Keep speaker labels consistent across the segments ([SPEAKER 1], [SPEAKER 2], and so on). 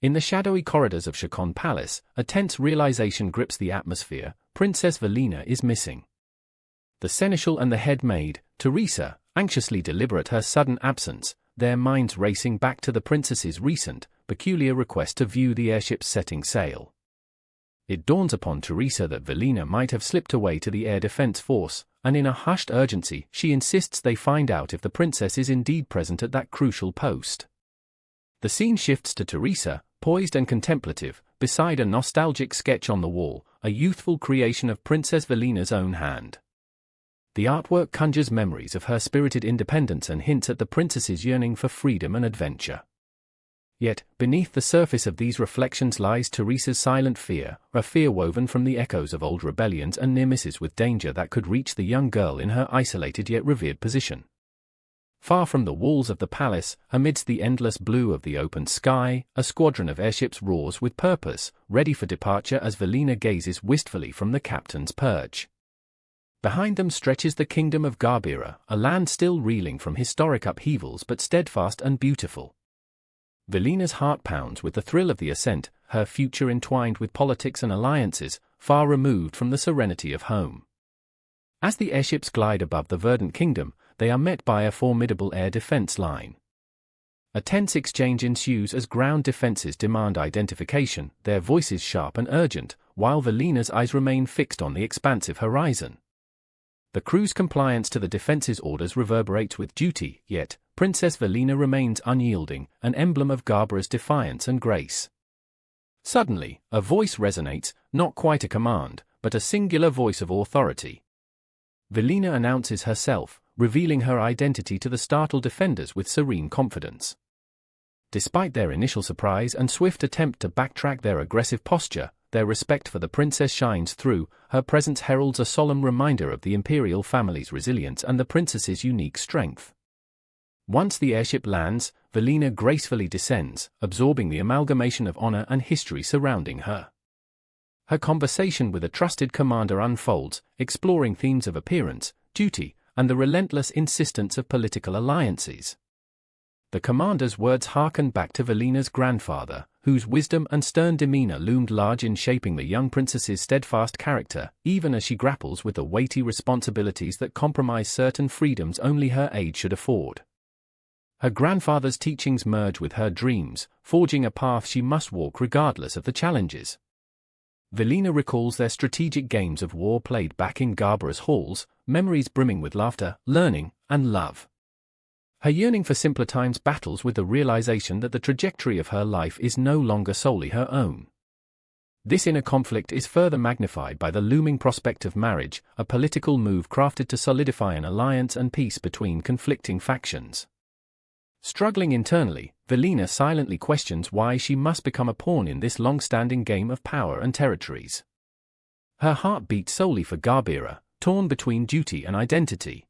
[SPEAKER 1] In the shadowy corridors of Shikon Palace, a tense realization grips the atmosphere: Princess Velina is missing. The seneschal and the head maid, Teresa, anxiously deliberate her sudden absence, their minds racing back to the princess's recent, peculiar request to view the airship's setting sail. It dawns upon Teresa that Velina might have slipped away to the Air Defense Force, and in a hushed urgency she insists they find out if the princess is indeed present at that crucial post. The scene shifts to Teresa, poised and contemplative, beside a nostalgic sketch on the wall, a youthful creation of Princess Velina's own hand. The artwork conjures memories of her spirited independence and hints at the princess's yearning for freedom and adventure. Yet, beneath the surface of these reflections lies Teresa's silent fear, a fear woven from the echoes of old rebellions and near misses with danger that could reach the young girl in her isolated yet revered position. Far from the walls of the palace, amidst the endless blue of the open sky, a squadron of airships roars with purpose, ready for departure as Velina gazes wistfully from the captain's perch. Behind them stretches the kingdom of Garbira, a land still reeling from historic upheavals but steadfast and beautiful. Velina's heart pounds with the thrill of the ascent, her future entwined with politics and alliances, far removed from the serenity of home. As the airships glide above the verdant kingdom, they are met by a formidable air defense line. A tense exchange ensues as ground defenses demand identification, their voices sharp and urgent, while Velina's eyes remain fixed on the expansive horizon. The crew's compliance to the defense's orders reverberates with duty, yet Princess Velina remains unyielding, an emblem of Garbara's defiance and grace. Suddenly, a voice resonates, not quite a command, but a singular voice of authority. Velina announces herself, revealing her identity to the startled defenders with serene confidence. Despite their initial surprise and swift attempt to backtrack their aggressive posture, their respect for the princess shines through. Her presence heralds a solemn reminder of the imperial family's resilience and the princess's unique strength. Once the airship lands, Velina gracefully descends, absorbing the amalgamation of honor and history surrounding her. Her conversation with a trusted commander unfolds, exploring themes of appearance, duty, and the relentless insistence of political alliances. The commander's words harken back to Velina's grandfather, whose wisdom and stern demeanor loomed large in shaping the young princess's steadfast character, even as she grapples with the weighty responsibilities that compromise certain freedoms only her age should afford. Her grandfather's teachings merge with her dreams, forging a path she must walk regardless of the challenges. Velina recalls their strategic games of war played back in Garbara's halls, memories brimming with laughter, learning, and love. Her yearning for simpler times battles with the realization that the trajectory of her life is no longer solely her own. This inner conflict is further magnified by the looming prospect of marriage, a political move crafted to solidify an alliance and peace between conflicting factions. Struggling internally, Velina silently questions why she must become a pawn in this long-standing game of power and territories. Her heart beats solely for Garbira, torn between duty and identity.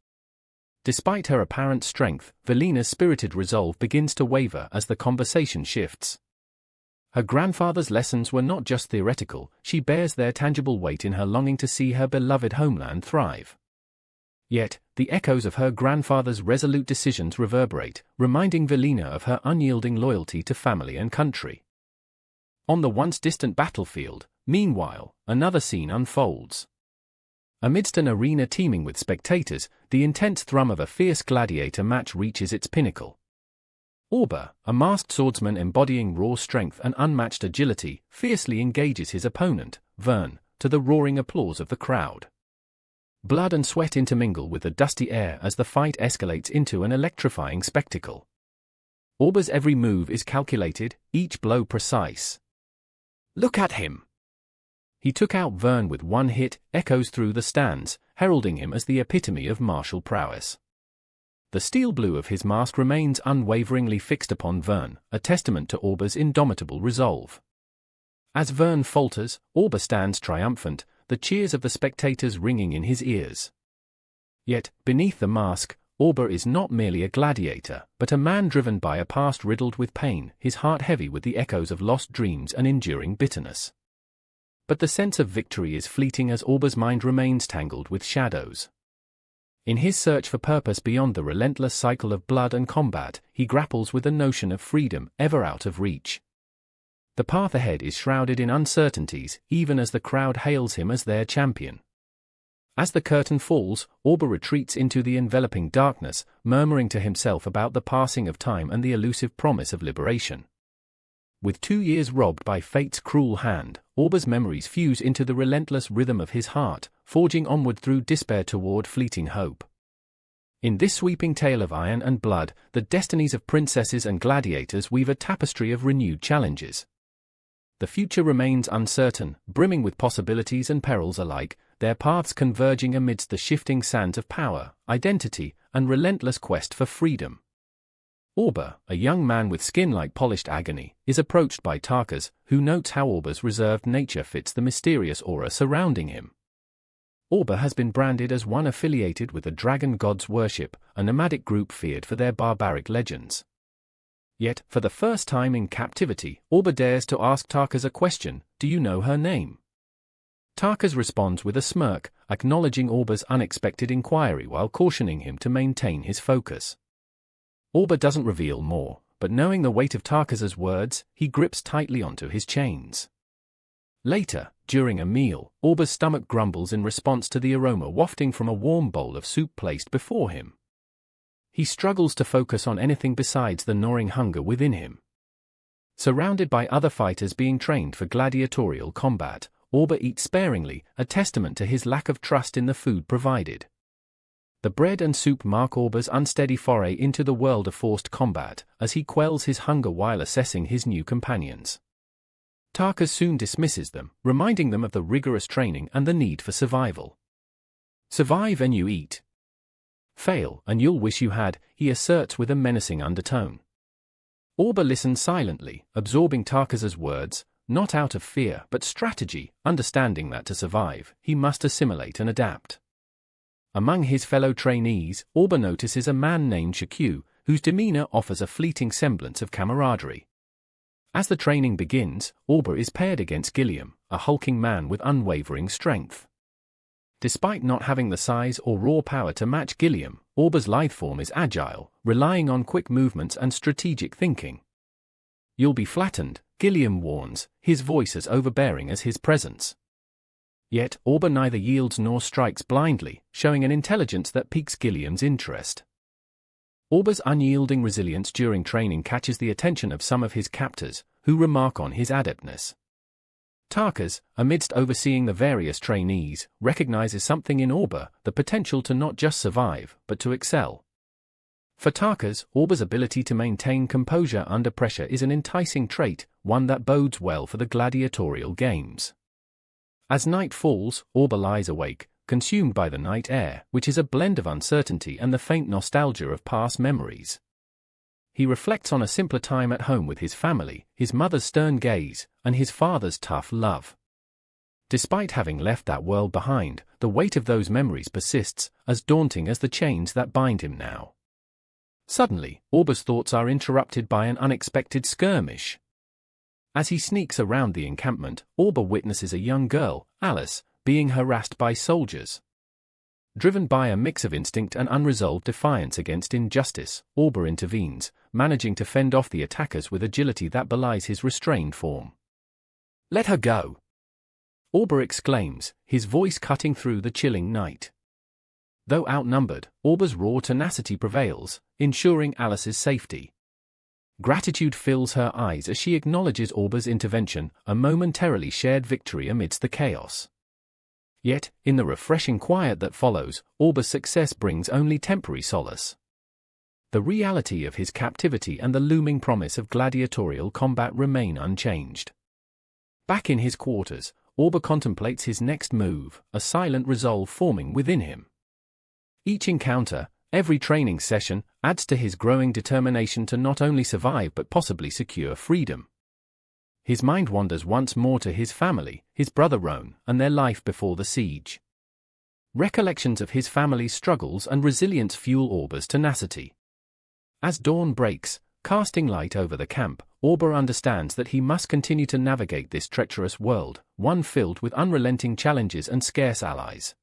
[SPEAKER 1] Despite her apparent strength, Velina's spirited resolve begins to waver as the conversation shifts. Her grandfather's lessons were not just theoretical, she bears their tangible weight in her longing to see her beloved homeland thrive. Yet, the echoes of her grandfather's resolute decisions reverberate, reminding Velina of her unyielding loyalty to family and country. On the once distant battlefield, meanwhile, another scene unfolds. Amidst an arena teeming with spectators, the intense thrum of a fierce gladiator match reaches its pinnacle. Orba, a masked swordsman embodying raw strength and unmatched agility, fiercely engages his opponent, Vern, to the roaring applause of the crowd. Blood and sweat intermingle with the dusty air as the fight escalates into an electrifying spectacle. Orba's every move is calculated, each blow precise. "Look at him!" He took out Vern with one hit, echoes through the stands, heralding him as the epitome of martial prowess. The steel blue of his mask remains unwaveringly fixed upon Vern, a testament to Orba's indomitable resolve. As Vern falters, Orba stands triumphant, the cheers of the spectators ringing in his ears. Yet, beneath the mask, Orba is not merely a gladiator, but a man driven by a past riddled with pain, his heart heavy with the echoes of lost dreams and enduring bitterness. But the sense of victory is fleeting as Orba's mind remains tangled with shadows. In his search for purpose beyond the relentless cycle of blood and combat, he grapples with the notion of freedom, ever out of reach. The path ahead is shrouded in uncertainties, even as the crowd hails him as their champion. As the curtain falls, Orba retreats into the enveloping darkness, murmuring to himself about the passing of time and the elusive promise of liberation. With 2 years robbed by fate's cruel hand, Orba's memories fuse into the relentless rhythm of his heart, forging onward through despair toward fleeting hope. In this sweeping tale of iron and blood, the destinies of princesses and gladiators weave a tapestry of renewed challenges. The future remains uncertain, brimming with possibilities and perils alike, their paths converging amidst the shifting sands of power, identity, and relentless quest for freedom. Orba, a young man with skin like polished agony, is approached by Tarkas, who notes how Orba's reserved nature fits the mysterious aura surrounding him. Orba has been branded as one affiliated with the dragon god's worship, a nomadic group feared for their barbaric legends. Yet, for the first time in captivity, Orba dares to ask Tarkas a question: "Do you know her name?" Tarkas responds with a smirk, acknowledging Orba's unexpected inquiry while cautioning him to maintain his focus. Orba doesn't reveal more, but knowing the weight of Tarkas's words, he grips tightly onto his chains. Later, during a meal, Orba's stomach grumbles in response to the aroma wafting from a warm bowl of soup placed before him. He struggles to focus on anything besides the gnawing hunger within him. Surrounded by other fighters being trained for gladiatorial combat, Orba eats sparingly, a testament to his lack of trust in the food provided. The bread and soup mark Orba's unsteady foray into the world of forced combat, as he quells his hunger while assessing his new companions. Tarkas soon dismisses them, reminding them of the rigorous training and the need for survival. "Survive and you eat. Fail, and you'll wish you had," he asserts with a menacing undertone. Orba listens silently, absorbing Tarkas's words, not out of fear but strategy, understanding that to survive, he must assimilate and adapt. Among his fellow trainees, Orba notices a man named Shikyu, whose demeanor offers a fleeting semblance of camaraderie. As the training begins, Orba is paired against Gilliam, a hulking man with unwavering strength. Despite not having the size or raw power to match Gilliam, Orba's lithe form is agile, relying on quick movements and strategic thinking. "You'll be flattened," Gilliam warns, his voice as overbearing as his presence. Yet, Orba neither yields nor strikes blindly, showing an intelligence that piques Gilliam's interest. Orba's unyielding resilience during training catches the attention of some of his captors, who remark on his adeptness. Tarkas, amidst overseeing the various trainees, recognizes something in Orba, the potential to not just survive, but to excel. For Tarkas, Orba's ability to maintain composure under pressure is an enticing trait, one that bodes well for the gladiatorial games. As night falls, Orba lies awake, consumed by the night air, which is a blend of uncertainty and the faint nostalgia of past memories. He reflects on a simpler time at home with his family, his mother's stern gaze, and his father's tough love. Despite having left that world behind, the weight of those memories persists, as daunting as the chains that bind him now. Suddenly, Orba's thoughts are interrupted by an unexpected skirmish. As he sneaks around the encampment, Orba witnesses a young girl, Alice, being harassed by soldiers. Driven by a mix of instinct and unresolved defiance against injustice, Orba intervenes, managing to fend off the attackers with agility that belies his restrained form. "Let her go!" Orba exclaims, his voice cutting through the chilling night. Though outnumbered, Orba's raw tenacity prevails, ensuring Alice's safety. Gratitude fills her eyes as she acknowledges Orba's intervention, a momentarily shared victory amidst the chaos. Yet, in the refreshing quiet that follows, Orba's success brings only temporary solace. The reality of his captivity and the looming promise of gladiatorial combat remain unchanged. Back in his quarters, Orba contemplates his next move, a silent resolve forming within him. Each encounter, every training session, adds to his growing determination to not only survive but possibly secure freedom. His mind wanders once more to his family, his brother Roan, and their life before the siege. Recollections of his family's struggles and resilience fuel Orba's tenacity. As dawn breaks, casting light over the camp, Orba understands that he must continue to navigate this treacherous world, one filled with unrelenting challenges and scarce allies.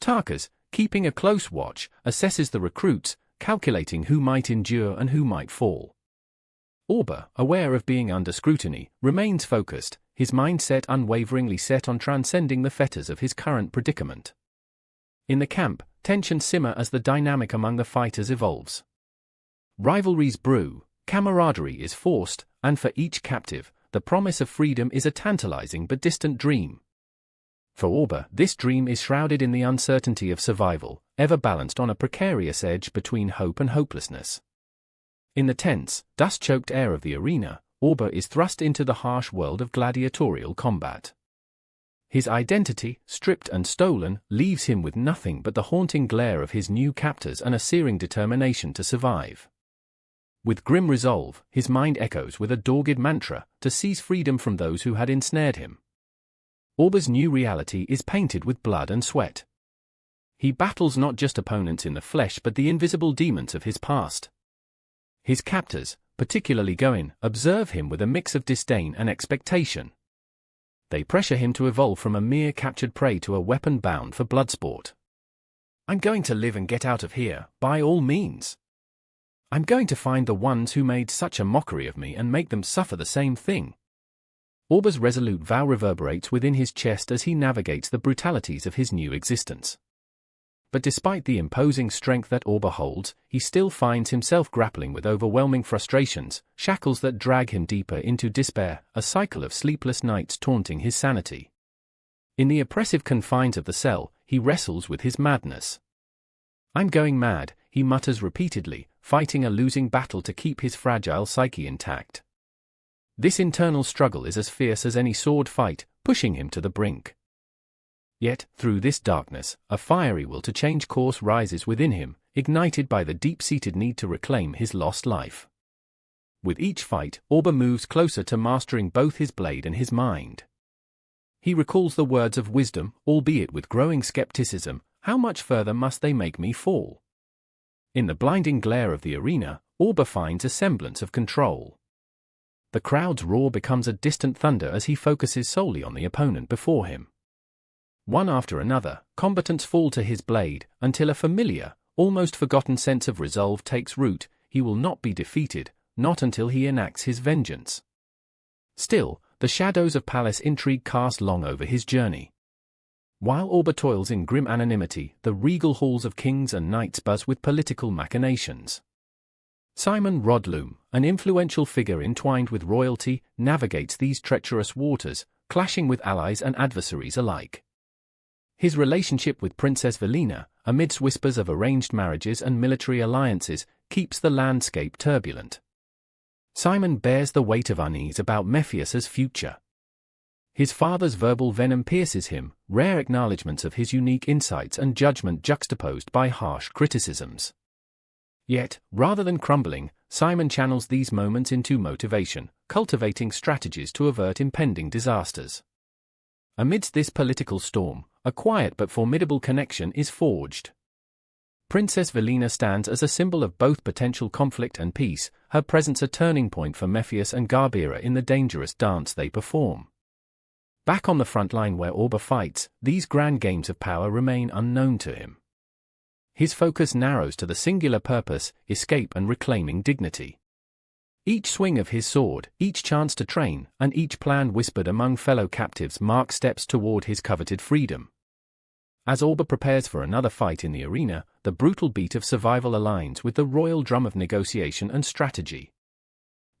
[SPEAKER 1] Tarkas, keeping a close watch, assesses the recruits, calculating who might endure and who might fall. Orba, aware of being under scrutiny, remains focused, his mindset unwaveringly set on transcending the fetters of his current predicament. In the camp, tensions simmer as the dynamic among the fighters evolves. Rivalries brew, camaraderie is forced, and for each captive, the promise of freedom is a tantalizing but distant dream. For Orba, this dream is shrouded in the uncertainty of survival, ever balanced on a precarious edge between hope and hopelessness. In the tense, dust-choked air of the arena, Orba is thrust into the harsh world of gladiatorial combat. His identity, stripped and stolen, leaves him with nothing but the haunting glare of his new captors and a searing determination to survive. With grim resolve, his mind echoes with a dogged mantra to seize freedom from those who had ensnared him. Orba's new reality is painted with blood and sweat. He battles not just opponents in the flesh but the invisible demons of his past. His captors, particularly Goin, observe him with a mix of disdain and expectation. They pressure him to evolve from a mere captured prey to a weapon bound for bloodsport. "I'm going to live and get out of here, by all means. I'm going to find the ones who made such a mockery of me and make them suffer the same thing." Orba's resolute vow reverberates within his chest as he navigates the brutalities of his new existence. But despite the imposing strength that Orba holds, he still finds himself grappling with overwhelming frustrations, shackles that drag him deeper into despair, a cycle of sleepless nights taunting his sanity. In the oppressive confines of the cell, he wrestles with his madness. "I'm going mad," he mutters repeatedly, fighting a losing battle to keep his fragile psyche intact. This internal struggle is as fierce as any sword fight, pushing him to the brink. Yet, through this darkness, a fiery will to change course rises within him, ignited by the deep-seated need to reclaim his lost life. With each fight, Orba moves closer to mastering both his blade and his mind. He recalls the words of wisdom, albeit with growing skepticism, "How much further must they make me fall?" In the blinding glare of the arena, Orba finds a semblance of control. The crowd's roar becomes a distant thunder as he focuses solely on the opponent before him. One after another, combatants fall to his blade, until a familiar, almost forgotten sense of resolve takes root. He will not be defeated, not until he enacts his vengeance. Still, the shadows of palace intrigue cast long over his journey. While Orba toils in grim anonymity, the regal halls of kings and knights buzz with political machinations. Simon Rodloom, an influential figure entwined with royalty, navigates these treacherous waters, clashing with allies and adversaries alike. His relationship with Princess Velina, amidst whispers of arranged marriages and military alliances, keeps the landscape turbulent. Simon bears the weight of unease about Mephius's future. His father's verbal venom pierces him, rare acknowledgments of his unique insights and judgment juxtaposed by harsh criticisms. Yet, rather than crumbling, Simon channels these moments into motivation, cultivating strategies to avert impending disasters. Amidst this political storm, a quiet but formidable connection is forged. Princess Velina stands as a symbol of both potential conflict and peace, her presence a turning point for Mephius and Garbira in the dangerous dance they perform. Back on the front line where Orba fights, these grand games of power remain unknown to him. His focus narrows to the singular purpose, escape and reclaiming dignity. Each swing of his sword, each chance to train, and each plan whispered among fellow captives mark steps toward his coveted freedom. As Orba prepares for another fight in the arena, the brutal beat of survival aligns with the royal drum of negotiation and strategy.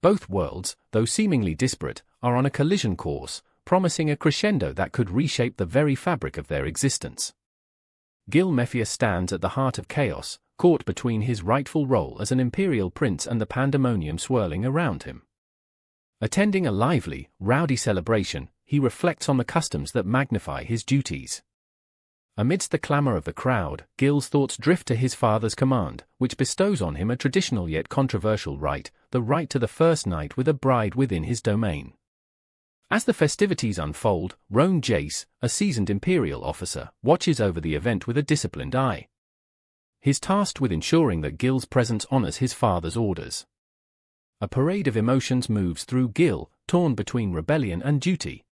[SPEAKER 1] Both worlds, though seemingly disparate, are on a collision course, promising a crescendo that could reshape the very fabric of their existence. Gil Mephius stands at the heart of chaos, caught between his rightful role as an imperial prince and the pandemonium swirling around him. Attending a lively, rowdy celebration, he reflects on the customs that magnify his duties. Amidst the clamor of the crowd, Gil's thoughts drift to his father's command, which bestows on him a traditional yet controversial right, the right to the first night with a bride within his domain. As the festivities unfold, Roan Jace, a seasoned imperial officer, watches over the event with a disciplined eye. He's tasked with ensuring that Gil's presence honors his father's orders. A parade of emotions moves through Gil, torn between rebellion and duty.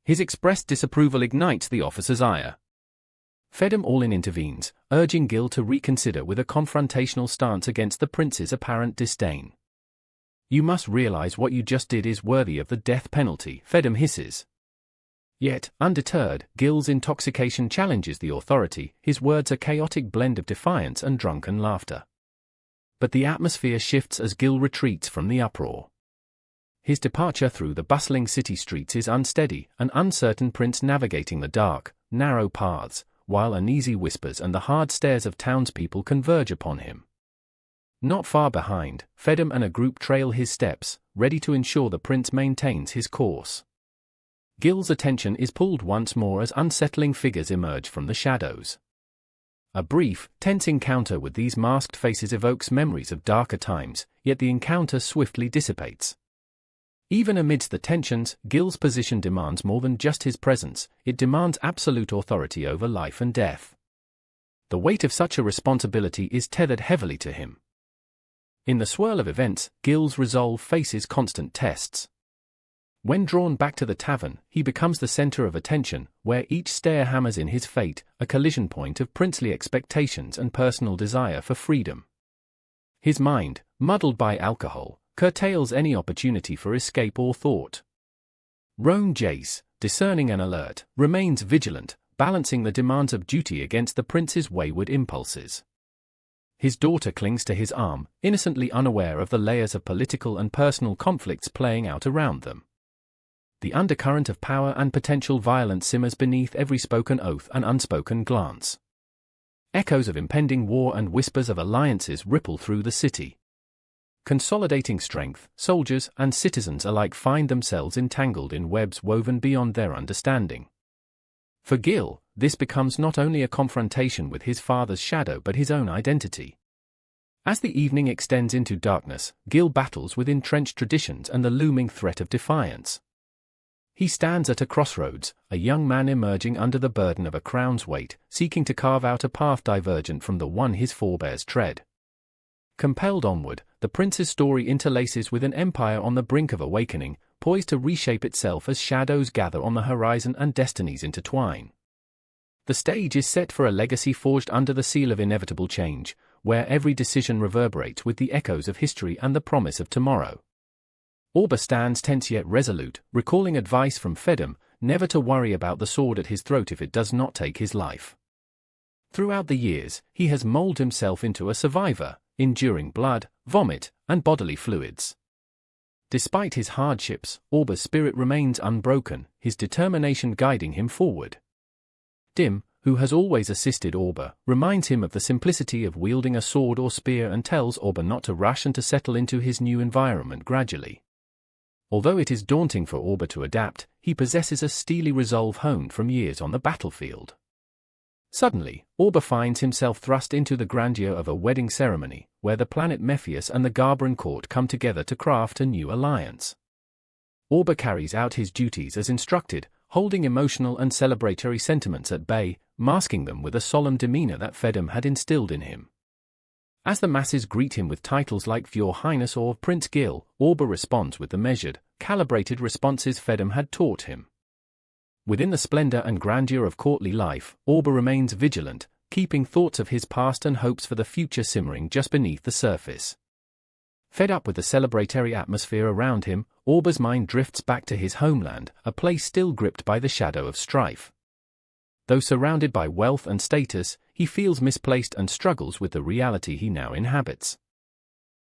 [SPEAKER 1] His expressed disapproval ignites the officer's ire. Fedem Allin intervenes, urging Gil to reconsider with a confrontational stance against the prince's apparent disdain. "You must realize what you just did is worthy of the death penalty," Fedem hisses. Yet, undeterred, Gil's intoxication challenges the authority, his words a chaotic blend of defiance and drunken laughter. But the atmosphere shifts as Gil retreats from the uproar. His departure through the bustling city streets is unsteady, an uncertain prince navigating the dark, narrow paths, while uneasy whispers and the hard stares of townspeople converge upon him. Not far behind, Fedem and a group trail his steps, ready to ensure the prince maintains his course. Gil's attention is pulled once more as unsettling figures emerge from the shadows. A brief, tense encounter with these masked faces evokes memories of darker times, yet the encounter swiftly dissipates. Even amidst the tensions, Gil's position demands more than just his presence, it demands absolute authority over life and death. The weight of such a responsibility is tethered heavily to him. In the swirl of events, Gil's resolve faces constant tests. When drawn back to the tavern, he becomes the center of attention, where each stare hammers in his fate, a collision point of princely expectations and personal desire for freedom. His mind, muddled by alcohol, curtails any opportunity for escape or thought. Roan Jace, discerning and alert, remains vigilant, balancing the demands of duty against the prince's wayward impulses. His daughter clings to his arm, innocently unaware of the layers of political and personal conflicts playing out around them. The undercurrent of power and potential violence simmers beneath every spoken oath and unspoken glance. Echoes of impending war and whispers of alliances ripple through the city. Consolidating strength, soldiers and citizens alike find themselves entangled in webs woven beyond their understanding. For Gil, this becomes not only a confrontation with his father's shadow but his own identity. As the evening extends into darkness, Gil battles with entrenched traditions and the looming threat of defiance. He stands at a crossroads, a young man emerging under the burden of a crown's weight, seeking to carve out a path divergent from the one his forebears tread. Compelled onward, the prince's story interlaces with an empire on the brink of awakening, poised to reshape itself as shadows gather on the horizon and destinies intertwine. The stage is set for a legacy forged under the seal of inevitable change, where every decision reverberates with the echoes of history and the promise of tomorrow. Orba stands tense yet resolute, recalling advice from Fedem, never to worry about the sword at his throat if it does not take his life. Throughout the years, he has molded himself into a survivor, enduring blood, vomit, and bodily fluids. Despite his hardships, Orba's spirit remains unbroken, his determination guiding him forward. Dim, who has always assisted Orba, reminds him of the simplicity of wielding a sword or spear and tells Orba not to rush and to settle into his new environment gradually. Although it is daunting for Orba to adapt, he possesses a steely resolve honed from years on the battlefield. Suddenly, Orba finds himself thrust into the grandeur of a wedding ceremony, where the planet Mephius and the Garbran court come together to craft a new alliance. Orba carries out his duties as instructed, holding emotional and celebratory sentiments at bay, masking them with a solemn demeanor that Fedem had instilled in him. As the masses greet him with titles like Your Highness or Prince Gil, Orba responds with the measured, calibrated responses Fedem had taught him. Within the splendor and grandeur of courtly life, Orba remains vigilant, keeping thoughts of his past and hopes for the future simmering just beneath the surface. Fed up with the celebratory atmosphere around him, Orba's mind drifts back to his homeland, a place still gripped by the shadow of strife. Though surrounded by wealth and status, he feels misplaced and struggles with the reality he now inhabits.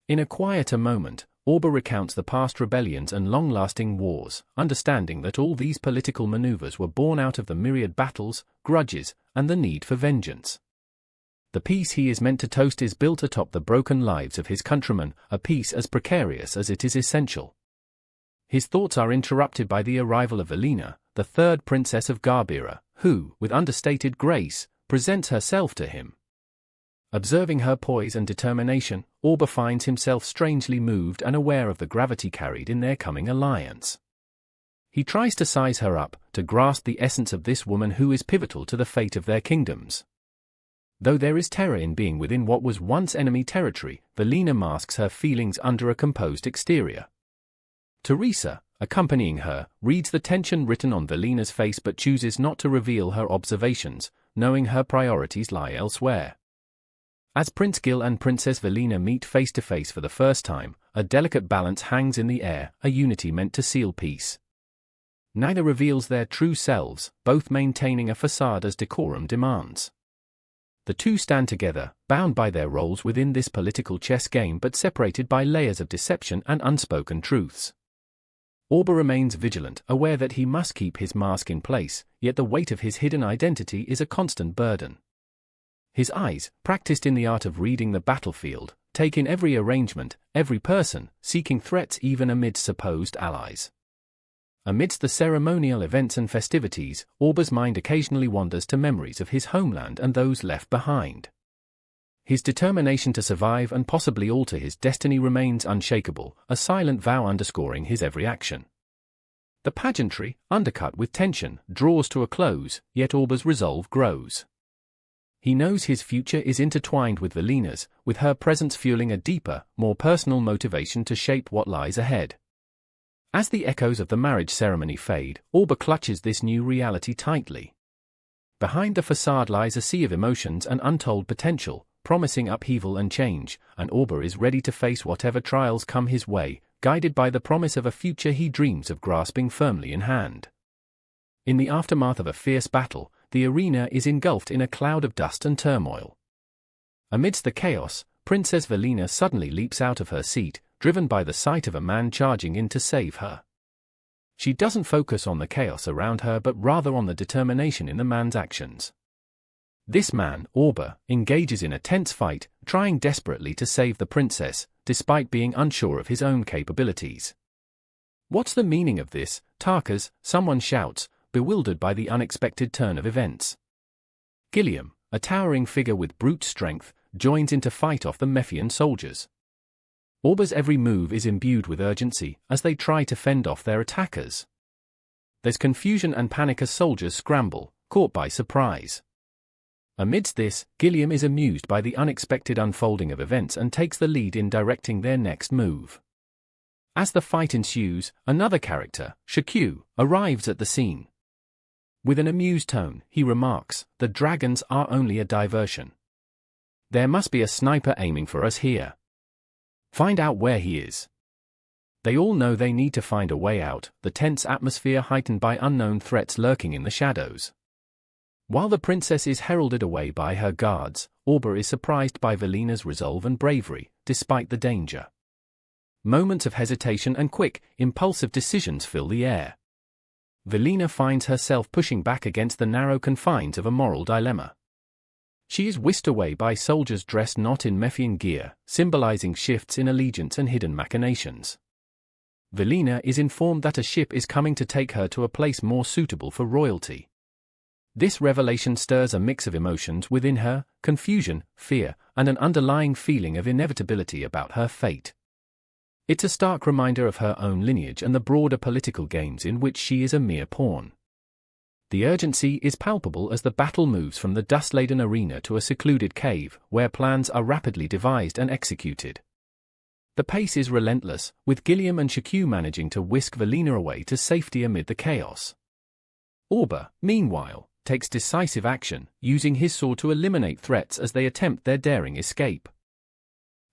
[SPEAKER 1] In a quieter moment, Orba recounts the past rebellions and long-lasting wars, understanding that all these political maneuvers were born out of the myriad battles, grudges, and the need for vengeance. The peace he is meant to toast is built atop the broken lives of his countrymen, a peace as precarious as it is essential. His thoughts are interrupted by the arrival of Velina, the third princess of Garbira, who, with understated grace, presents herself to him. Observing her poise and determination, Orba finds himself strangely moved and aware of the gravity carried in their coming alliance. He tries to size her up, to grasp the essence of this woman who is pivotal to the fate of their kingdoms. Though there is terror in being within what was once enemy territory, Velina masks her feelings under a composed exterior. Teresa, accompanying her, reads the tension written on Velina's face but chooses not to reveal her observations, knowing her priorities lie elsewhere. As Prince Gil and Princess Velina meet face to face for the first time, a delicate balance hangs in the air, a unity meant to seal peace. Neither reveals their true selves, both maintaining a facade as decorum demands. The two stand together, bound by their roles within this political chess game but separated by layers of deception and unspoken truths. Orba remains vigilant, aware that he must keep his mask in place, yet the weight of his hidden identity is a constant burden. His eyes, practiced in the art of reading the battlefield, take in every arrangement, every person, seeking threats even amidst supposed allies. Amidst the ceremonial events and festivities, Orba's mind occasionally wanders to memories of his homeland and those left behind. His determination to survive and possibly alter his destiny remains unshakable, a silent vow underscoring his every action. The pageantry, undercut with tension, draws to a close, yet Orba's resolve grows. He knows his future is intertwined with Velina's, with her presence fueling a deeper, more personal motivation to shape what lies ahead. As the echoes of the marriage ceremony fade, Orba clutches this new reality tightly. Behind the facade lies a sea of emotions and untold potential, promising upheaval and change, and Orba is ready to face whatever trials come his way, guided by the promise of a future he dreams of grasping firmly in hand. In the aftermath of a fierce battle, the arena is engulfed in a cloud of dust and turmoil. Amidst the chaos, Princess Velina suddenly leaps out of her seat, driven by the sight of a man charging in to save her. She doesn't focus on the chaos around her but rather on the determination in the man's actions. This man, Orba, engages in a tense fight, trying desperately to save the princess, despite being unsure of his own capabilities. "What's the meaning of this, Tarkas?" someone shouts, bewildered by the unexpected turn of events. Gilliam, a towering figure with brute strength, joins in to fight off the Mephian soldiers. Orba's every move is imbued with urgency, as they try to fend off their attackers. There's confusion and panic as soldiers scramble, caught by surprise. Amidst this, Gilliam is amused by the unexpected unfolding of events and takes the lead in directing their next move. As the fight ensues, another character, Shikyu, arrives at the scene. With an amused tone, he remarks, "The dragons are only a diversion. There must be a sniper aiming for us here. Find out where he is." They all know they need to find a way out, the tense atmosphere heightened by unknown threats lurking in the shadows. While the princess is heralded away by her guards, Orba is surprised by Velina's resolve and bravery, despite the danger. Moments of hesitation and quick, impulsive decisions fill the air. Velina finds herself pushing back against the narrow confines of a moral dilemma. She is whisked away by soldiers dressed not in Mephian gear, symbolizing shifts in allegiance and hidden machinations. Velina is informed that a ship is coming to take her to a place more suitable for royalty. This revelation stirs a mix of emotions within her, confusion, fear, and an underlying feeling of inevitability about her fate. It's a stark reminder of her own lineage and the broader political games in which she is a mere pawn. The urgency is palpable as the battle moves from the dust-laden arena to a secluded cave, where plans are rapidly devised and executed. The pace is relentless, with Gilliam and Shikyu managing to whisk Velina away to safety amid the chaos. Orba, meanwhile, takes decisive action, using his sword to eliminate threats as they attempt their daring escape.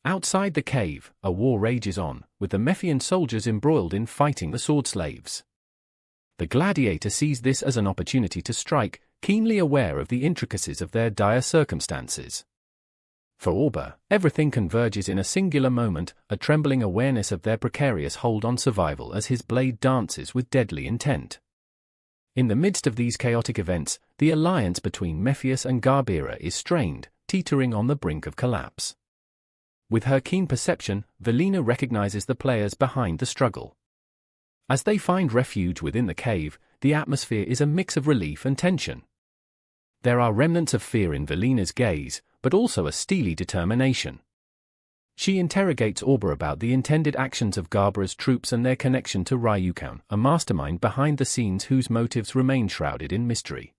[SPEAKER 1] Outside the cave, a war rages on, with the Mephian soldiers embroiled in fighting the sword slaves. The gladiator sees this as an opportunity to strike, keenly aware of the intricacies of their dire circumstances. For Orba, everything converges in a singular moment, a trembling awareness of their precarious hold on survival as his blade dances with deadly intent. In the midst of these chaotic events, the alliance between Mephius and Garbira is strained, teetering on the brink of collapse. With her keen perception, Velina recognizes the players behind the struggle. As they find refuge within the cave, the atmosphere is a mix of relief and tension. There are remnants of fear in Velina's gaze, but also a steely determination. She interrogates Orba about the intended actions of Garbira's troops and their connection to Ryukan, a mastermind behind the scenes whose motives remain shrouded in mystery.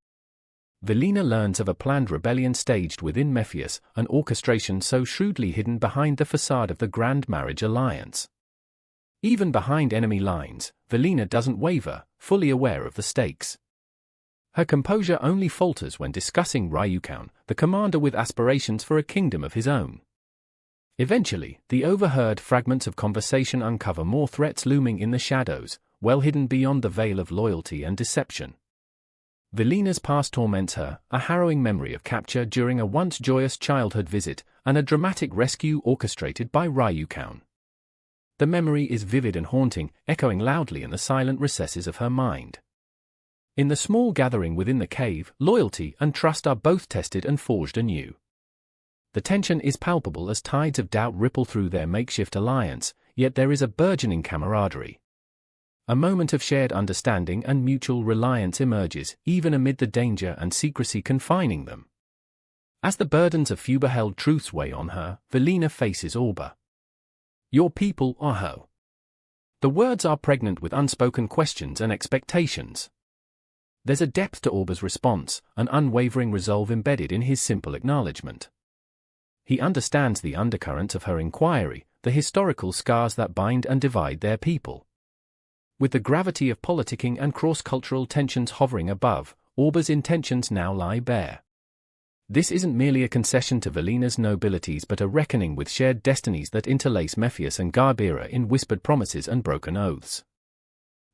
[SPEAKER 1] Velina learns of a planned rebellion staged within Mephius, an orchestration so shrewdly hidden behind the facade of the Grand Marriage Alliance. Even behind enemy lines, Velina doesn't waver, fully aware of the stakes. Her composure only falters when discussing Rakuin, the commander with aspirations for a kingdom of his own. Eventually, the overheard fragments of conversation uncover more threats looming in the shadows, well hidden beyond the veil of loyalty and deception. Velina's past torments her, a harrowing memory of capture during a once joyous childhood visit, and a dramatic rescue orchestrated by Rakuin. The memory is vivid and haunting, echoing loudly in the silent recesses of her mind. In the small gathering within the cave, loyalty and trust are both tested and forged anew. The tension is palpable as tides of doubt ripple through their makeshift alliance, yet there is a burgeoning camaraderie. A moment of shared understanding and mutual reliance emerges, even amid the danger and secrecy confining them. As the burdens of few-beheld truths weigh on her, Velina faces Orba. "Your people are ho." The words are pregnant with unspoken questions and expectations. There's a depth to Orba's response, an unwavering resolve embedded in his simple acknowledgement. He understands the undercurrents of her inquiry, the historical scars that bind and divide their people. With the gravity of politicking and cross-cultural tensions hovering above, Orba's intentions now lie bare. This isn't merely a concession to Velina's nobilities but a reckoning with shared destinies that interlace Mephius and Garbira in whispered promises and broken oaths.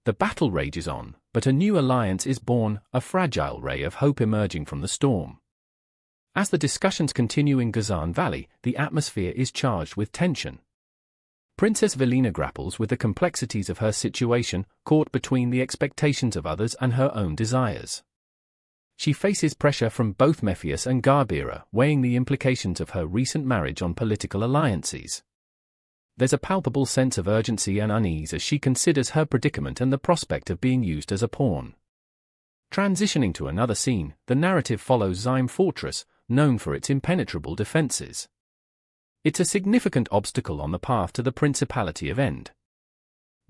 [SPEAKER 1] The battle rages on, but a new alliance is born, a fragile ray of hope emerging from the storm. As the discussions continue in Gazan Valley, the atmosphere is charged with tension. Princess Velina grapples with the complexities of her situation, caught between the expectations of others and her own desires. She faces pressure from both Mephius and Garbira, weighing the implications of her recent marriage on political alliances. There's a palpable sense of urgency and unease as she considers her predicament and the prospect of being used as a pawn. Transitioning to another scene, the narrative follows Zyme Fortress, known for its impenetrable defenses. It's a significant obstacle on the path to the Principality of End.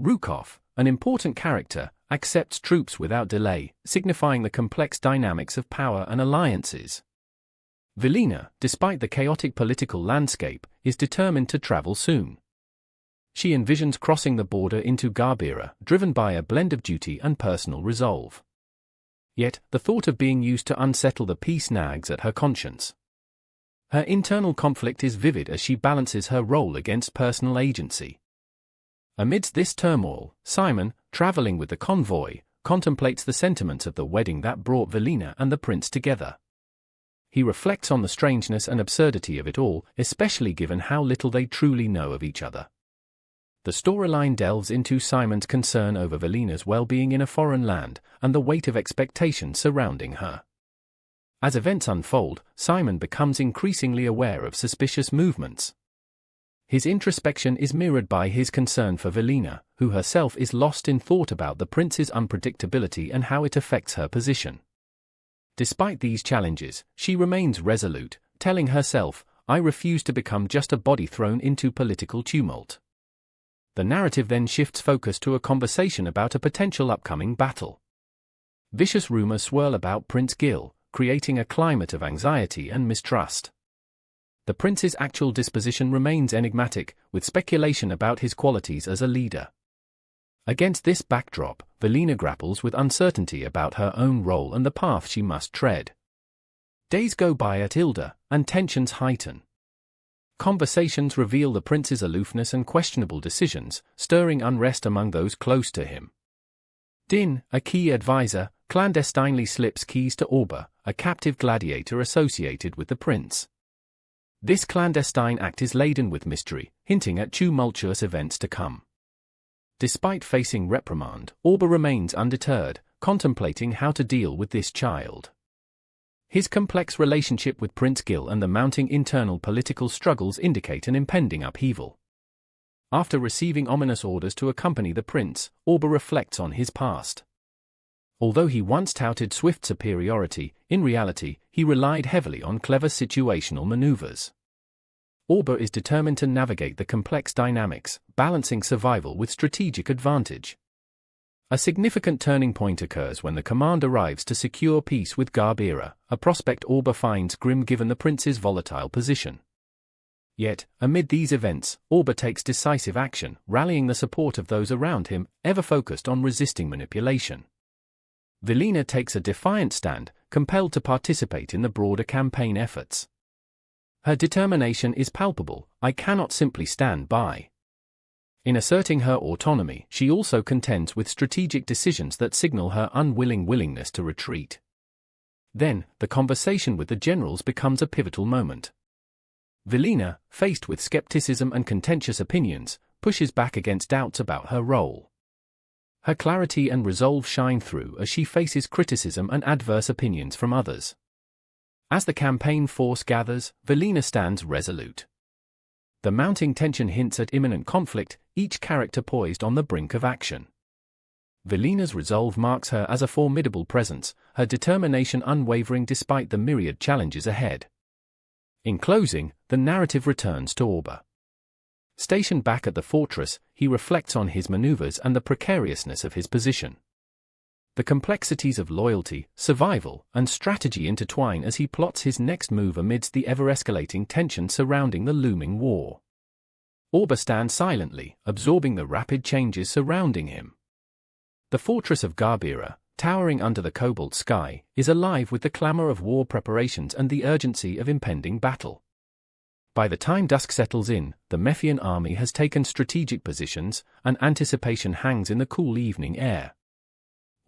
[SPEAKER 1] Rukov, an important character, accepts troops without delay, signifying the complex dynamics of power and alliances. Velina, despite the chaotic political landscape, is determined to travel soon. She envisions crossing the border into Garbira, driven by a blend of duty and personal resolve. Yet, the thought of being used to unsettle the peace nags at her conscience. Her internal conflict is vivid as she balances her role against personal agency. Amidst this turmoil, Simon, traveling with the convoy, contemplates the sentiments of the wedding that brought Velina and the prince together. He reflects on the strangeness and absurdity of it all, especially given how little they truly know of each other. The storyline delves into Simon's concern over Velina's well-being in a foreign land, and the weight of expectations surrounding her. As events unfold, Simon becomes increasingly aware of suspicious movements. His introspection is mirrored by his concern for Velina, who herself is lost in thought about the prince's unpredictability and how it affects her position. Despite these challenges, she remains resolute, telling herself, "I refuse to become just a body thrown into political tumult." The narrative then shifts focus to a conversation about a potential upcoming battle. Vicious rumors swirl about Prince Gil, creating a climate of anxiety and mistrust. The prince's actual disposition remains enigmatic, with speculation about his qualities as a leader. Against this backdrop, Velina grapples with uncertainty about her own role and the path she must tread. Days go by at Ilda, and tensions heighten. Conversations reveal the prince's aloofness and questionable decisions, stirring unrest among those close to him. Din, a key advisor, clandestinely slips keys to Orba, a captive gladiator associated with the prince. This clandestine act is laden with mystery, hinting at tumultuous events to come. Despite facing reprimand, Orba remains undeterred, contemplating how to deal with this child. His complex relationship with Prince Gil and the mounting internal political struggles indicate an impending upheaval. After receiving ominous orders to accompany the prince, Orba reflects on his past. Although he once touted swift superiority, in reality, he relied heavily on clever situational maneuvers. Orba is determined to navigate the complex dynamics, balancing survival with strategic advantage. A significant turning point occurs when the command arrives to secure peace with Garbira, a prospect Orba finds grim given the prince's volatile position. Yet, amid these events, Orba takes decisive action, rallying the support of those around him, ever focused on resisting manipulation. Velina takes a defiant stand, compelled to participate in the broader campaign efforts. Her determination is palpable. I cannot simply stand by. In asserting her autonomy, she also contends with strategic decisions that signal her unwilling willingness to retreat. Then, the conversation with the generals becomes a pivotal moment. Velina, faced with skepticism and contentious opinions, pushes back against doubts about her role. Her clarity and resolve shine through as she faces criticism and adverse opinions from others. As the campaign force gathers, Velina stands resolute. The mounting tension hints at imminent conflict, each character poised on the brink of action. Velina's resolve marks her as a formidable presence, her determination unwavering despite the myriad challenges ahead. In closing, the narrative returns to Orba. Stationed back at the fortress, he reflects on his maneuvers and the precariousness of his position. The complexities of loyalty, survival, and strategy intertwine as he plots his next move amidst the ever-escalating tension surrounding the looming war. Orba stands silently, absorbing the rapid changes surrounding him. The fortress of Garbira, towering under the cobalt sky, is alive with the clamor of war preparations and the urgency of impending battle. By the time dusk settles in, the Mephian army has taken strategic positions, and anticipation hangs in the cool evening air.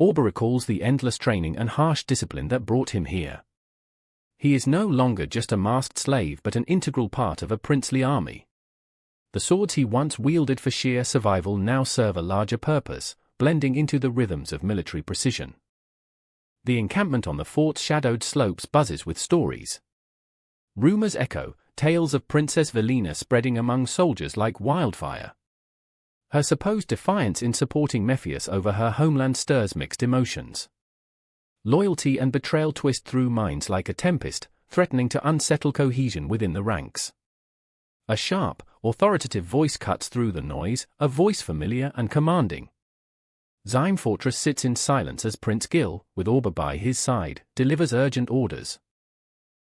[SPEAKER 1] Orba recalls the endless training and harsh discipline that brought him here. He is no longer just a masked slave but an integral part of a princely army. The swords he once wielded for sheer survival now serve a larger purpose, blending into the rhythms of military precision. The encampment on the fort's shadowed slopes buzzes with stories. Rumors echo, tales of Princess Velina spreading among soldiers like wildfire. Her supposed defiance in supporting Mephius over her homeland stirs mixed emotions. Loyalty and betrayal twist through minds like a tempest, threatening to unsettle cohesion within the ranks. A sharp, authoritative voice cuts through the noise, a voice familiar and commanding. Zyme Fortress sits in silence as Prince Gil, with Orba by his side, delivers urgent orders.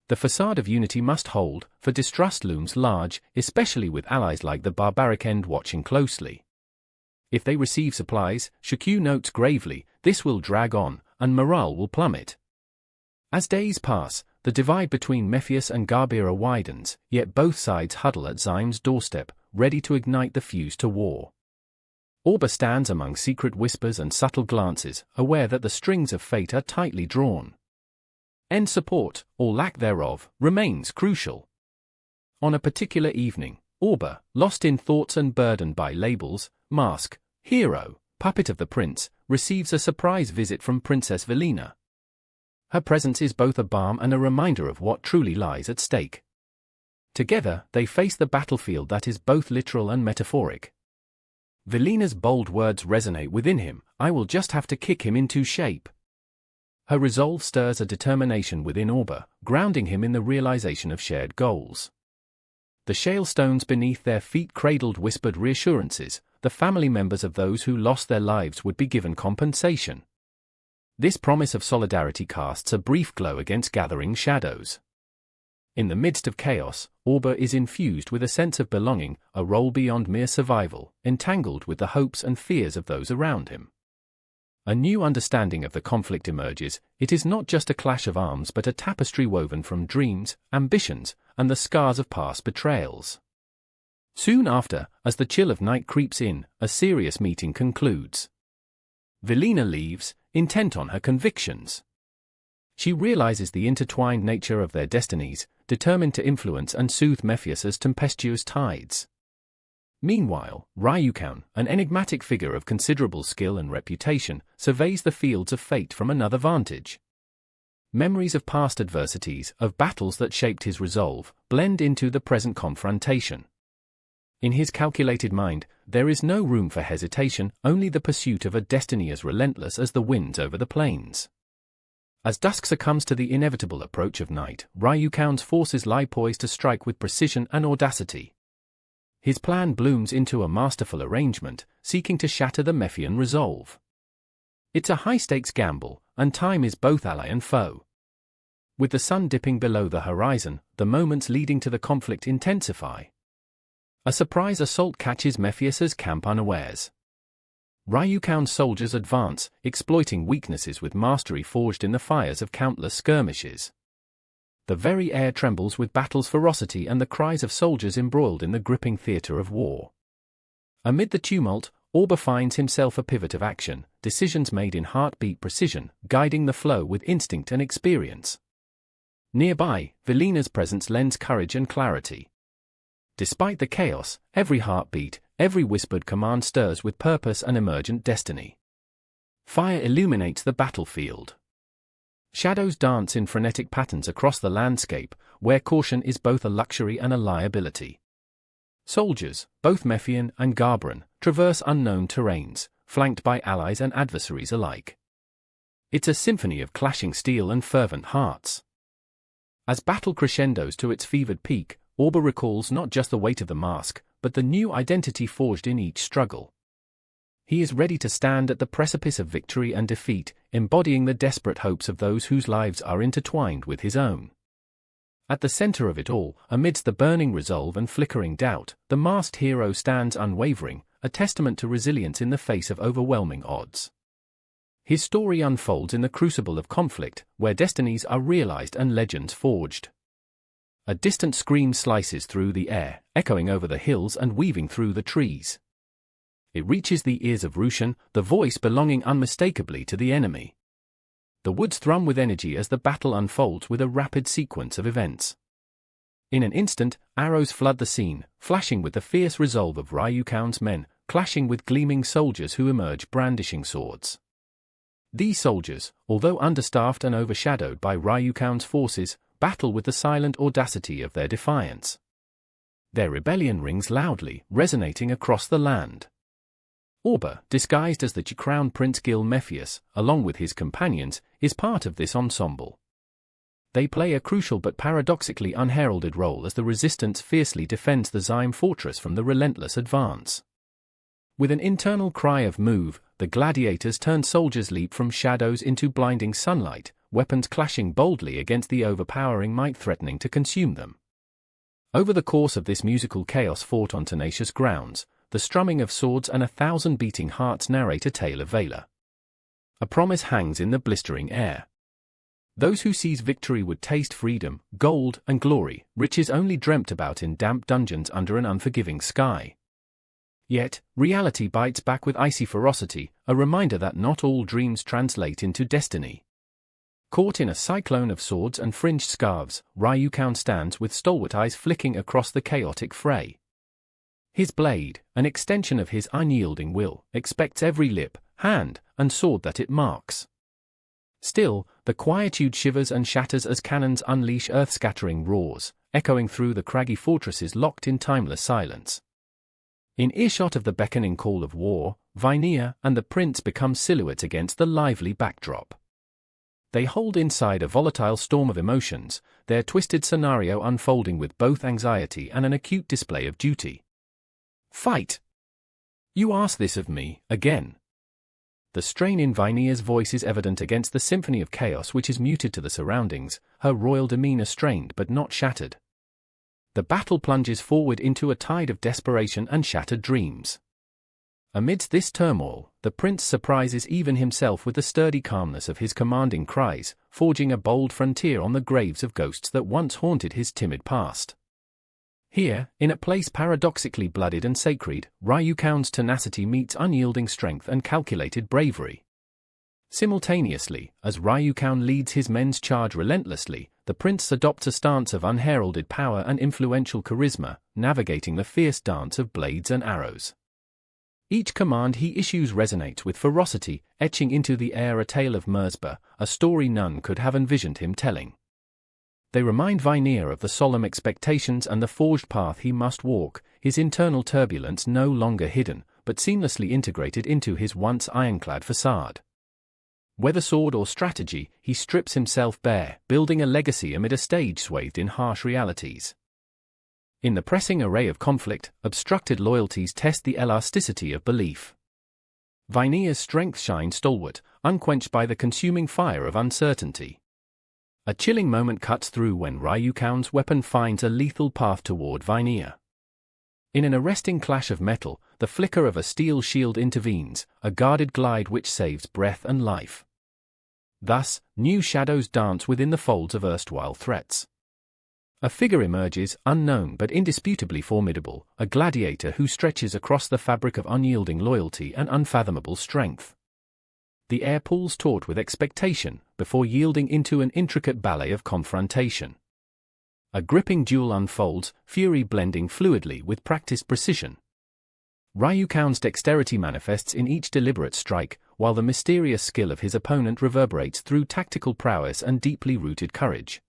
[SPEAKER 1] The facade of unity must hold, for distrust looms large, especially with allies like the barbaric End watching closely. If they receive supplies, Shikyu notes gravely, this will drag on, and morale will plummet. As days pass, the divide between Mephius and Garbira widens, yet both sides huddle at Zyme's doorstep, ready to ignite the fuse to war. Orba stands among secret whispers and subtle glances, aware that the strings of fate are tightly drawn. End support, or lack thereof, remains crucial. On a particular evening, Orba, lost in thoughts and burdened by labels, mask, hero, puppet of the prince, receives a surprise visit from Princess Velina. Her presence is both a balm and a reminder of what truly lies at stake. Together, they face the battlefield that is both literal and metaphoric. Velina's bold words resonate within him, I will just have to kick him into shape. Her resolve stirs a determination within Orba, grounding him in the realization of shared goals. The shale stones beneath their feet cradled whispered reassurances, the family members of those who lost their lives would be given compensation. This promise of solidarity casts a brief glow against gathering shadows. In the midst of chaos, Orba is infused with a sense of belonging, a role beyond mere survival, entangled with the hopes and fears of those around him. A new understanding of the conflict emerges. It is not just a clash of arms but a tapestry woven from dreams, ambitions, and the scars of past betrayals. Soon after, as the chill of night creeps in, a serious meeting concludes. Velina leaves, intent on her convictions. She realizes the intertwined nature of their destinies, determined to influence and soothe Mephius's tempestuous tides. Meanwhile, Rakuin, an enigmatic figure of considerable skill and reputation, surveys the fields of fate from another vantage. Memories of past adversities, of battles that shaped his resolve, blend into the present confrontation. In his calculated mind, there is no room for hesitation, only the pursuit of a destiny as relentless as the winds over the plains. As dusk succumbs to the inevitable approach of night, Rakuin's forces lie poised to strike with precision and audacity. His plan blooms into a masterful arrangement, seeking to shatter the Mephian resolve. It's a high-stakes gamble, and time is both ally and foe. With the sun dipping below the horizon, the moments leading to the conflict intensify. A surprise assault catches Mephius's camp unawares. Ryukoun's soldiers advance, exploiting weaknesses with mastery forged in the fires of countless skirmishes. The very air trembles with battle's ferocity and the cries of soldiers embroiled in the gripping theater of war. Amid the tumult, Orba finds himself a pivot of action, decisions made in heartbeat precision, guiding the flow with instinct and experience. Nearby, Velina's presence lends courage and clarity. Despite the chaos, every heartbeat, every whispered command stirs with purpose and emergent destiny. Fire illuminates the battlefield. Shadows dance in frenetic patterns across the landscape, where caution is both a luxury and a liability. Soldiers, both Mephian and Gabran, traverse unknown terrains, flanked by allies and adversaries alike. It's a symphony of clashing steel and fervent hearts. As battle crescendos to its fevered peak, Orba recalls not just the weight of the mask, but the new identity forged in each struggle. He is ready to stand at the precipice of victory and defeat, embodying the desperate hopes of those whose lives are intertwined with his own. At the center of it all, amidst the burning resolve and flickering doubt, the masked hero stands unwavering, a testament to resilience in the face of overwhelming odds. His story unfolds in the crucible of conflict, where destinies are realized and legends forged. A distant scream slices through the air, echoing over the hills and weaving through the trees. It reaches the ears of Rushan, the voice belonging unmistakably to the enemy. The woods thrum with energy as the battle unfolds with a rapid sequence of events. In an instant, arrows flood the scene, flashing with the fierce resolve of Ryukoun's men, clashing with gleaming soldiers who emerge brandishing swords. These soldiers, although understaffed and overshadowed by Ryukoun's forces, battle with the silent audacity of their defiance. Their rebellion rings loudly, resonating across the land. Orba, disguised as the crown Prince Gil Mephius, along with his companions, is part of this ensemble. They play a crucial but paradoxically unheralded role as the resistance fiercely defends the Zyme fortress from the relentless advance. With an internal cry of move, the gladiators turn soldiers leap from shadows into blinding sunlight, weapons clashing boldly against the overpowering might threatening to consume them. Over the course of this musical chaos fought on tenacious grounds, the strumming of swords and 1,000 beating hearts narrate a tale of valor. A promise hangs in the blistering air. Those who seize victory would taste freedom, gold, and glory, riches only dreamt about in damp dungeons under an unforgiving sky. Yet, reality bites back with icy ferocity, a reminder that not all dreams translate into destiny. Caught in a cyclone of swords and fringed scarves, Ryukoun stands with stalwart eyes flicking across the chaotic fray. His blade, an extension of his unyielding will, expects every lip, hand, and sword that it marks. Still, the quietude shivers and shatters as cannons unleash earth-scattering roars, echoing through the craggy fortresses locked in timeless silence. In earshot of the beckoning call of war, Vinea and the prince become silhouettes against the lively backdrop. They hold inside a volatile storm of emotions, their twisted scenario unfolding with both anxiety and an acute display of duty. Fight! You ask this of me, again. The strain in Vinea's voice is evident against the symphony of chaos which is muted to the surroundings, her royal demeanor strained but not shattered. The battle plunges forward into a tide of desperation and shattered dreams. Amidst this turmoil, the prince surprises even himself with the sturdy calmness of his commanding cries, forging a bold frontier on the graves of ghosts that once haunted his timid past. Here, in a place paradoxically blooded and sacred, Ryukoun's tenacity meets unyielding strength and calculated bravery. Simultaneously, as Ryukoun leads his men's charge relentlessly, the prince adopts a stance of unheralded power and influential charisma, navigating the fierce dance of blades and arrows. Each command he issues resonates with ferocity, etching into the air a tale of Merzba, a story none could have envisioned him telling. They remind Vinea of the solemn expectations and the forged path he must walk, his internal turbulence no longer hidden, but seamlessly integrated into his once ironclad facade. Whether sword or strategy, he strips himself bare, building a legacy amid a stage swathed in harsh realities. In the pressing array of conflict, obstructed loyalties test the elasticity of belief. Vinea's strength shines stalwart, unquenched by the consuming fire of uncertainty. A chilling moment cuts through when Ryukoun's weapon finds a lethal path toward Vinea. In an arresting clash of metal, the flicker of a steel shield intervenes, a guarded glide which saves breath and life. Thus, new shadows dance within the folds of erstwhile threats. A figure emerges, unknown but indisputably formidable, a gladiator who stretches across the fabric of unyielding loyalty and unfathomable strength. The air pulls taut with expectation, before yielding into an intricate ballet of confrontation. A gripping duel unfolds, fury blending fluidly with practiced precision. Ryukoun's dexterity manifests in each deliberate strike, while the mysterious skill of his opponent reverberates through tactical prowess and deeply rooted courage.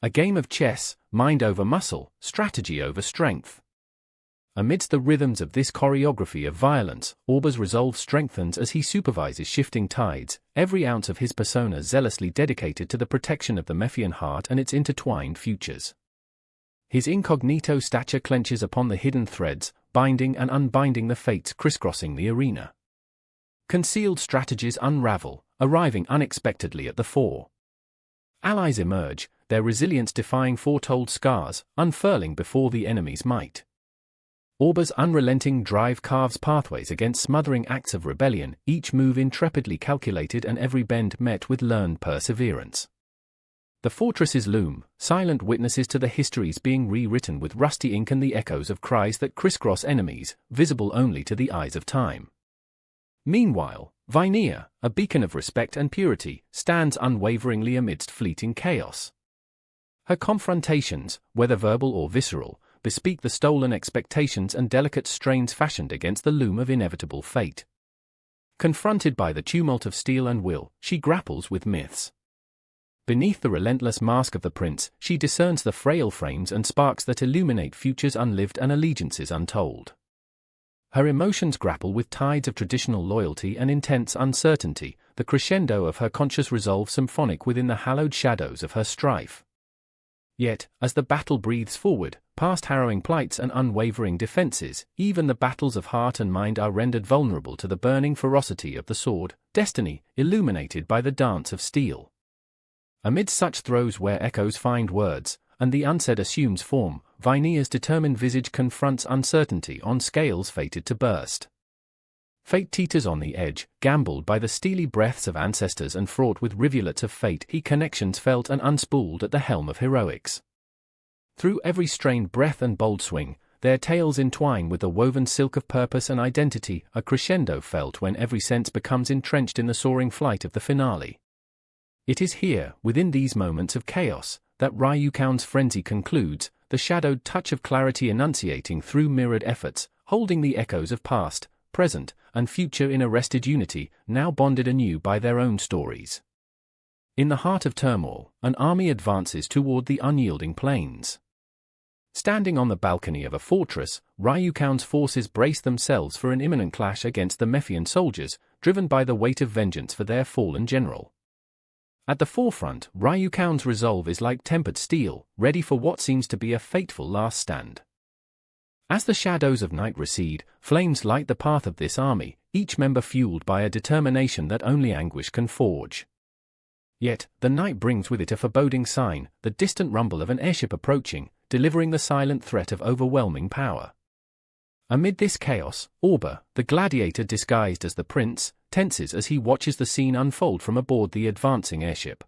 [SPEAKER 1] A game of chess, mind over muscle, strategy over strength. Amidst the rhythms of this choreography of violence, Orba's resolve strengthens as he supervises shifting tides, every ounce of his persona zealously dedicated to the protection of the Mephian heart and its intertwined futures. His incognito stature clenches upon the hidden threads, binding and unbinding the fates crisscrossing the arena. Concealed strategies unravel, arriving unexpectedly at the fore. Allies emerge, their resilience defying foretold scars, unfurling before the enemy's might. Orba's unrelenting drive carves pathways against smothering acts of rebellion, each move intrepidly calculated and every bend met with learned perseverance. The fortresses loom, silent witnesses to the histories being rewritten with rusty ink and the echoes of cries that crisscross enemies, visible only to the eyes of time. Meanwhile, Vinea, a beacon of respect and purity, stands unwaveringly amidst fleeting chaos. Her confrontations, whether verbal or visceral, bespeak the stolen expectations and delicate strains fashioned against the loom of inevitable fate. Confronted by the tumult of steel and will, she grapples with myths. Beneath the relentless mask of the prince, she discerns the frail frames and sparks that illuminate futures unlived and allegiances untold. Her emotions grapple with tides of traditional loyalty and intense uncertainty, the crescendo of her conscious resolve symphonic within the hallowed shadows of her strife. Yet, as the battle breathes forward, past harrowing plights and unwavering defenses, even the battles of heart and mind are rendered vulnerable to the burning ferocity of the sword, destiny, illuminated by the dance of steel. Amid such throes where echoes find words, and the unsaid assumes form, Vinea's determined visage confronts uncertainty on scales fated to burst. Fate teeters on the edge, gambled by the steely breaths of ancestors and fraught with rivulets of fate, connections felt and unspooled at the helm of heroics. Through every strained breath and bold swing, their tales entwine with the woven silk of purpose and identity, a crescendo felt when every sense becomes entrenched in the soaring flight of the finale. It is here, within these moments of chaos, that Ryukoun's frenzy concludes, the shadowed touch of clarity enunciating through mirrored efforts, holding the echoes of past, present, and future in arrested unity, now bonded anew by their own stories. In the heart of turmoil, an army advances toward the unyielding plains. Standing on the balcony of a fortress, Ryukoun's forces brace themselves for an imminent clash against the Mephian soldiers, driven by the weight of vengeance for their fallen general. At the forefront, Ryukoun's resolve is like tempered steel, ready for what seems to be a fateful last stand. As the shadows of night recede, flames light the path of this army, each member fueled by a determination that only anguish can forge. Yet, the night brings with it a foreboding sign, the distant rumble of an airship approaching, delivering the silent threat of overwhelming power. Amid this chaos, Orba, the gladiator disguised as the prince, tenses as he watches the scene unfold from aboard the advancing airship.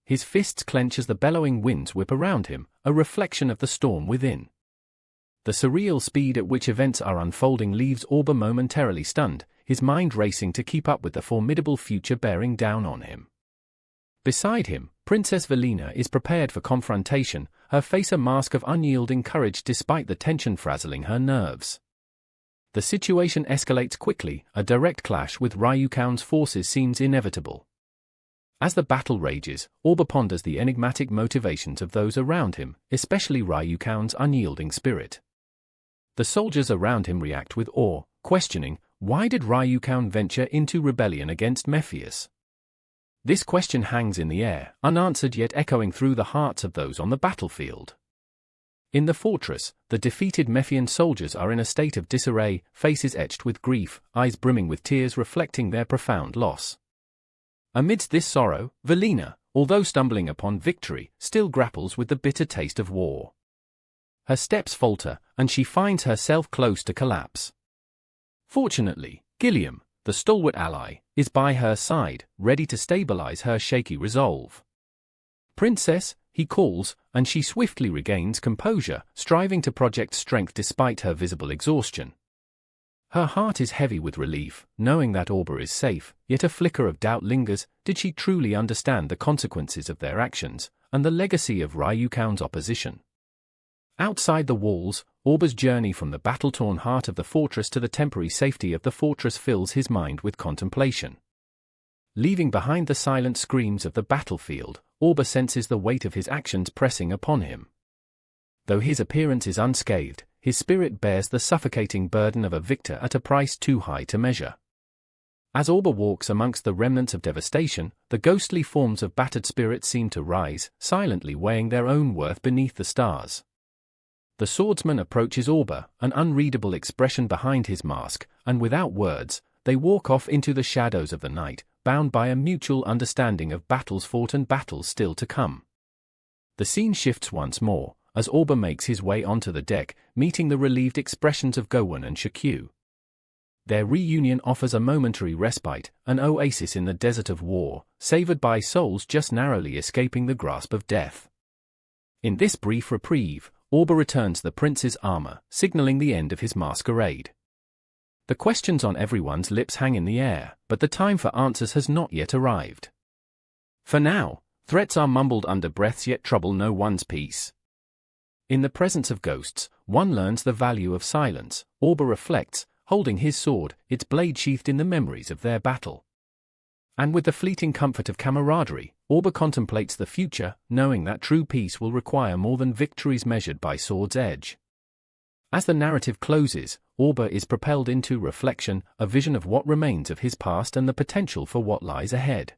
[SPEAKER 1] His fists clench as the bellowing winds whip around him, a reflection of the storm within. The surreal speed at which events are unfolding leaves Orba momentarily stunned, his mind racing to keep up with the formidable future bearing down on him. Beside him, Princess Velina is prepared for confrontation, her face a mask of unyielding courage despite the tension frazzling her nerves. The situation escalates quickly, a direct clash with Ryukoun's forces seems inevitable. As the battle rages, Orba ponders the enigmatic motivations of those around him, especially Ryukoun's unyielding spirit. The soldiers around him react with awe, questioning, why did Ryukoun venture into rebellion against Mephius? This question hangs in the air, unanswered yet echoing through the hearts of those on the battlefield. In the fortress, the defeated Mephian soldiers are in a state of disarray, faces etched with grief, eyes brimming with tears reflecting their profound loss. Amidst this sorrow, Velina, although stumbling upon victory, still grapples with the bitter taste of war. Her steps falter, and she finds herself close to collapse. Fortunately, Gilliam, the stalwart ally, is by her side, ready to stabilize her shaky resolve. "Princess," he calls, and she swiftly regains composure, striving to project strength despite her visible exhaustion. Her heart is heavy with relief, knowing that Orba is safe, yet a flicker of doubt lingers. Did she truly understand the consequences of their actions, and the legacy of Ryukoun's opposition? Outside the walls, Orba's journey from the battle-torn heart of the fortress to the temporary safety of the fortress fills his mind with contemplation. Leaving behind the silent screams of the battlefield, Orba senses the weight of his actions pressing upon him. Though his appearance is unscathed, his spirit bears the suffocating burden of a victor at a price too high to measure. As Orba walks amongst the remnants of devastation, the ghostly forms of battered spirits seem to rise, silently weighing their own worth beneath the stars. The swordsman approaches Orba, an unreadable expression behind his mask, and without words, they walk off into the shadows of the night, bound by a mutual understanding of battles fought and battles still to come. The scene shifts once more, as Orba makes his way onto the deck, meeting the relieved expressions of Gowon and Shikyu. Their reunion offers a momentary respite, an oasis in the desert of war, savored by souls just narrowly escaping the grasp of death. In this brief reprieve, Orba returns the prince's armor, signaling the end of his masquerade. The questions on everyone's lips hang in the air, but the time for answers has not yet arrived. For now, threats are mumbled under breaths yet trouble no one's peace. In the presence of ghosts, one learns the value of silence. Orba reflects, holding his sword, its blade sheathed in the memories of their battle. And with the fleeting comfort of camaraderie, Orba contemplates the future, knowing that true peace will require more than victories measured by sword's edge. As the narrative closes, Orba is propelled into reflection, a vision of what remains of his past and the potential for what lies ahead.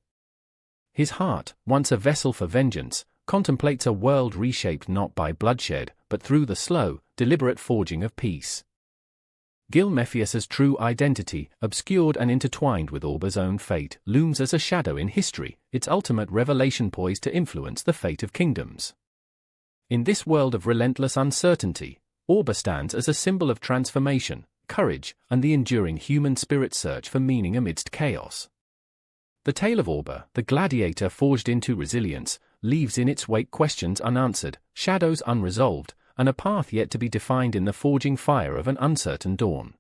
[SPEAKER 1] His heart, once a vessel for vengeance, contemplates a world reshaped not by bloodshed, but through the slow, deliberate forging of peace. Gil Mephius's true identity, obscured and intertwined with Orba's own fate, looms as a shadow in history, its ultimate revelation poised to influence the fate of kingdoms. In this world of relentless uncertainty, Orba stands as a symbol of transformation, courage, and the enduring human spirit's search for meaning amidst chaos. The tale of Orba, the gladiator forged into resilience, leaves in its wake questions unanswered, shadows unresolved, and a path yet to be defined in the forging fire of an uncertain dawn.